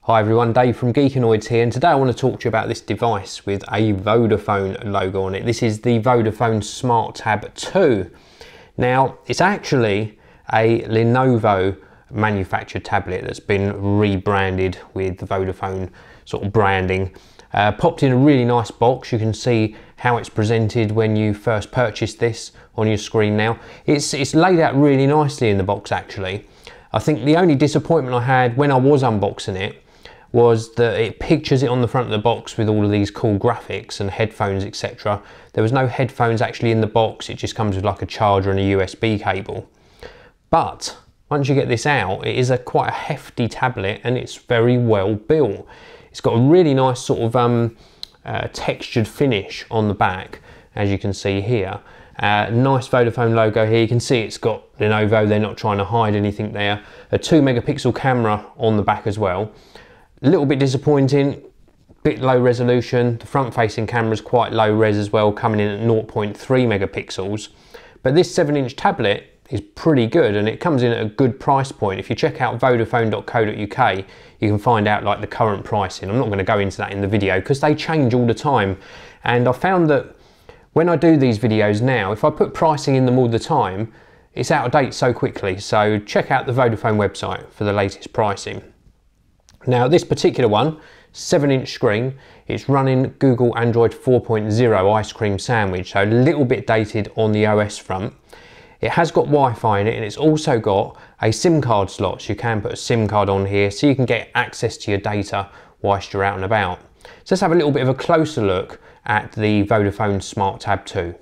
Hi everyone, Dave from Geekanoids here, and today I want to talk to you about this device with a Vodafone logo on it. This is the Vodafone Smart Tab II. Now, it's actually a Lenovo manufactured tablet that's been rebranded with the Vodafone sort of branding. Popped in a really nice box. You can see how it's presented when you first purchased this on your screen now. It's laid out really nicely in the box actually. I think the only disappointment I had when I was unboxing it was that it pictures it on the front of the box with all of these cool graphics and headphones, etc. There was no headphones actually in the box, it just comes with like a charger and a USB cable. But once you get this out, it is quite a hefty tablet and it's very well built. It's got a really nice sort of textured finish on the back, as you can see here. Nice Vodafone logo here. You can see it's got Lenovo, they're not trying to hide anything there. A 2 megapixel camera on the back as well. A little bit disappointing, bit low resolution. The front facing camera is quite low res as well, coming in at 0.3 megapixels. But this 7-inch tablet is pretty good and it comes in at a good price point. If you check out vodafone.co.uk, you can find out like the current pricing. I'm not going to go into that in the video because they change all the time. And I found that when I do these videos now, if I put pricing in them all the time, it's out of date so quickly. So check out the Vodafone website for the latest pricing. Now this particular one, 7-inch screen, it's running Google Android 4.0 ice cream sandwich, so a little bit dated on the OS front. It has got Wi-Fi in it and it's also got a SIM card slot, so you can put a SIM card on here so you can get access to your data whilst you're out and about. So let's have a little bit of a closer look at the Vodafone Smart Tab II.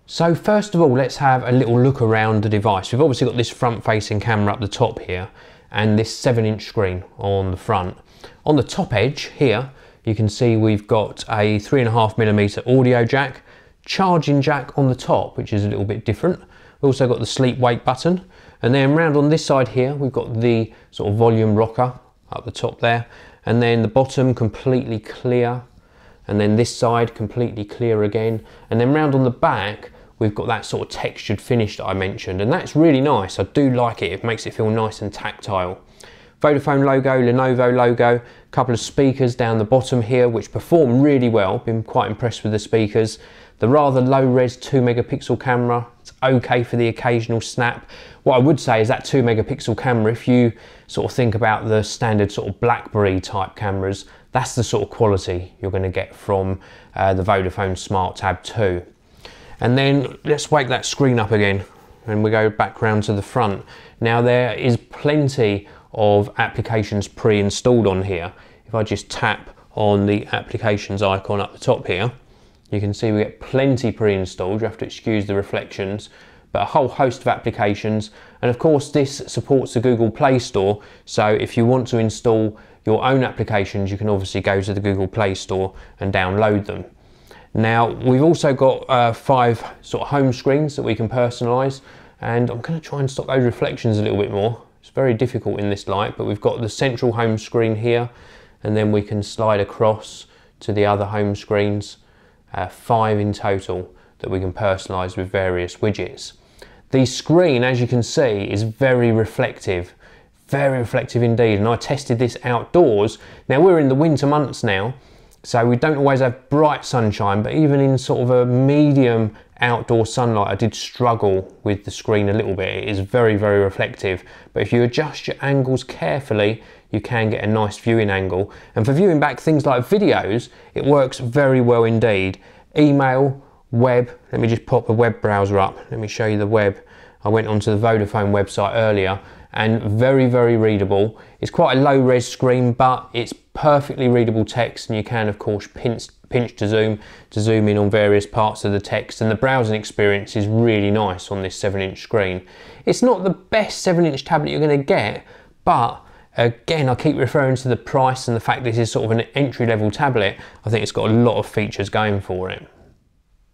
So first of all, let's have a little look around the device. We've obviously got this front facing camera up the top here and this 7-inch screen on the front. On the top edge here, you can see we've got a 3.5mm audio jack, charging jack on the top, which is a little bit different. We've also got the sleep wake button, and then round on this side here, we've got the sort of volume rocker up the top there, and then the bottom completely clear, and then this side completely clear again, and then round on the back, we've got that sort of textured finish that I mentioned, and that's really nice. I do like it. It makes it feel nice and tactile. Vodafone logo, Lenovo logo, a couple of speakers down the bottom here which perform really well. Been quite impressed with the speakers. The rather low res 2 megapixel camera, it's okay for the occasional snap. What I would say is that 2 megapixel camera, if you sort of think about the standard sort of BlackBerry type cameras, that's the sort of quality you're going to get from the Vodafone Smart Tab II. And then let's wake that screen up again and we go back round to the front. Now there is plenty of applications pre-installed on here. If I just tap on the applications icon up the top here, you can see we get plenty pre-installed. You have to excuse the reflections, but a whole host of applications. And of course this supports the Google Play Store. So if you want to install your own applications, you can obviously go to the Google Play Store and download them. Now we've also got 5 sort of home screens that we can personalise, and I'm going to try and stop those reflections a little bit more. It's very difficult in this light, but we've got the central home screen here, and then we can slide across to the other home screens, 5 in total that we can personalise with various widgets. The screen, as you can see, is very reflective indeed, and I tested this outdoors. Now we're in the winter months now, so we don't always have bright sunshine, but even in sort of a medium outdoor sunlight, I did struggle with the screen a little bit. It is very, very reflective, but if you adjust your angles carefully, you can get a nice viewing angle. And for viewing back things like videos, it works very well indeed. Email, web, let me just pop a web browser up. Let me show you the web. I went onto the Vodafone website earlier, and very, very readable. It's quite a low res screen, but it's perfectly readable text, and you can of course pinch to zoom in on various parts of the text, and the browsing experience is really nice on this 7-inch screen. It's not the best 7-inch tablet you're going to get, but again, I keep referring to the price and the fact this is sort of an entry-level tablet. I think it's got a lot of features going for it.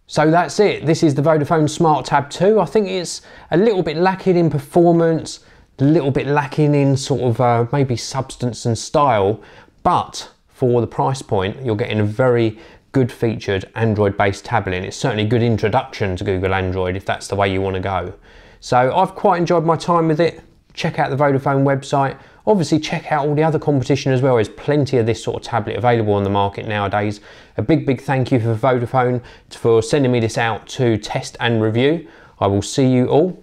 So that's it. This is the Vodafone Smart Tab II. I think it's a little bit lacking in performance, a little bit lacking in sort of maybe substance and style, but for the price point you're getting a very good featured Android based tablet, and it's certainly a good introduction to Google Android if that's the way you want to go. So I've quite enjoyed my time with it. check out the Vodafone website. Obviously check out all the other competition as well. There's plenty of this sort of tablet available on the market nowadays. A big thank you for Vodafone for sending me this out to test and review. I will see you all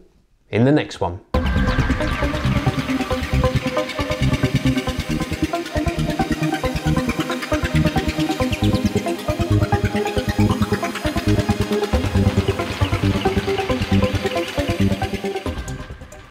in the next one.